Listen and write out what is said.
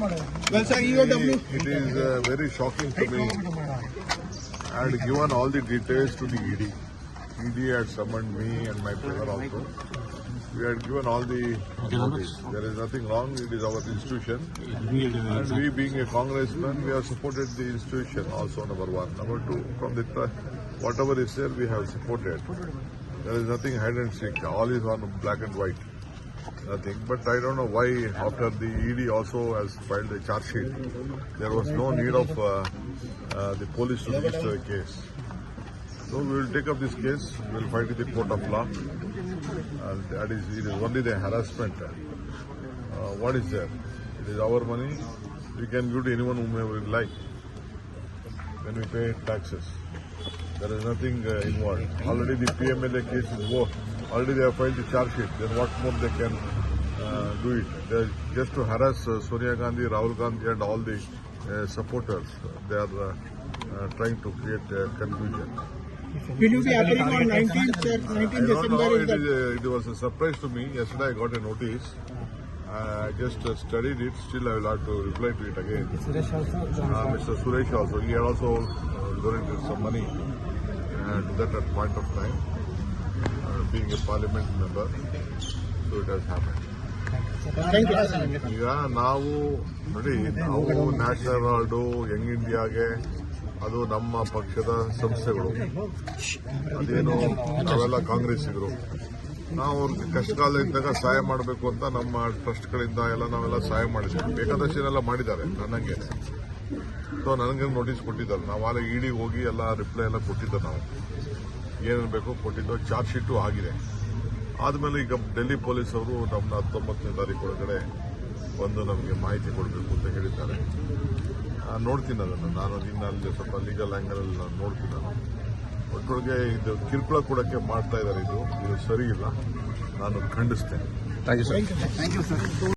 It is very shocking to me. I had given all the details to the ED. ED had summoned me and my brother also. We had given all the notice. There is nothing wrong. It is our institution. And we, being a congressman, we have supported the institution also, number one. Number two, from the whatever is there, we have supported. There is nothing hide and seek. All is on black and white. Nothing. But I don't know why after the ED also has filed a charge sheet, there was no need of the police to register a case. So we will take up this case. We will fight in the court of law. It is only the harassment. What is there? It is our money. We can give to anyone whomever we like when we pay taxes. There is nothing involved. Already the PMLA case is over. Already they have filed the charge sheet. Then what more they can do it? They're just to harass Sonia Gandhi, Rahul Gandhi and all the supporters. They are trying to create confusion. Will you be appearing on 19th December? It was a surprise to me. Yesterday I got a notice. I just studied it. Still I will have to reply to it again. Mr. Suresh also. He had also donated some money to that at point of time. Being a parliament member. So it has happened. ಈಗ ನಾವು ನೋಡಿ national award Young ಇಂಡಿಯಾಗೆ ಅದು ನಮ್ಮ ಪಕ್ಷದ ಸಂಸ್ಥೆಗಳು. ಅದೇನು ನಾವೆಲ್ಲ ಕಾಂಗ್ರೆಸ್ಸಿಗರು. ನಾವು ಅವ್ರಿಗೆ ಕಷ್ಟಕಾಲ ಇದ್ದಾಗ ಸಹಾಯ ಮಾಡಬೇಕು ಅಂತ ನಮ್ಮ ಟ್ರಸ್ಟ್ಗಳಿಂದ ಎಲ್ಲ ನಾವೆಲ್ಲ ಸಹಾಯ ಮಾಡಿದ್ದೇವೆ. ಬೇಕಾದಷ್ಟೇನೆಲ್ಲ ಮಾಡಿದ್ದಾರೆ ನನಗೆ. ಸೊ ನನಗೆ ನೋಟಿಸ್ ಕೊಟ್ಟಿದ್ದಾರೆ. ನಾವು ಆಗ ಇಡಿಗೆ ಹೋಗಿ ಎಲ್ಲ ರಿಪ್ಲೈ ಎಲ್ಲ ಕೊಟ್ಟಿದ್ದೆ. ನಾವು ಏನೇನು ಬೇಕೋ ಕೊಟ್ಟಿದ್ದು. ಚಾರ್ಜ್ ಶೀಟು ಆಗಿದೆ. ಆದಮೇಲೆ ಈಗ ಡೆಲ್ಲಿ ಪೊಲೀಸ್ ಅವರು ನಮ್ಮ 19ನೇ ತಾರೀಕು ಒಳಗಡೆ ಬಂದು ನಮಗೆ ಮಾಹಿತಿ ಕೊಡಬೇಕು ಅಂತ ಹೇಳಿದ್ದಾರೆ. ನೋಡ್ತೀನಿ ಅದನ್ನು. ನಾನು ಇನ್ನು ಅಲ್ಲಿ ಸ್ವಲ್ಪ ಲೀಗಲ್ ಆ್ಯಂಗಲಲ್ಲಿ ನಾನು ನೋಡ್ತೀನಿ. ನಾನು ಒಟ್ಟೊಳಗೆ ಇದು ಕಿರುಕುಳ ಕೊಡೋಕ್ಕೆ ಮಾಡ್ತಾ ಇದ್ದಾರೆ. ಇದು ಸರಿ ಇಲ್ಲ. ನಾನು ಖಂಡಿಸ್ತೇನೆ. Thank you sir.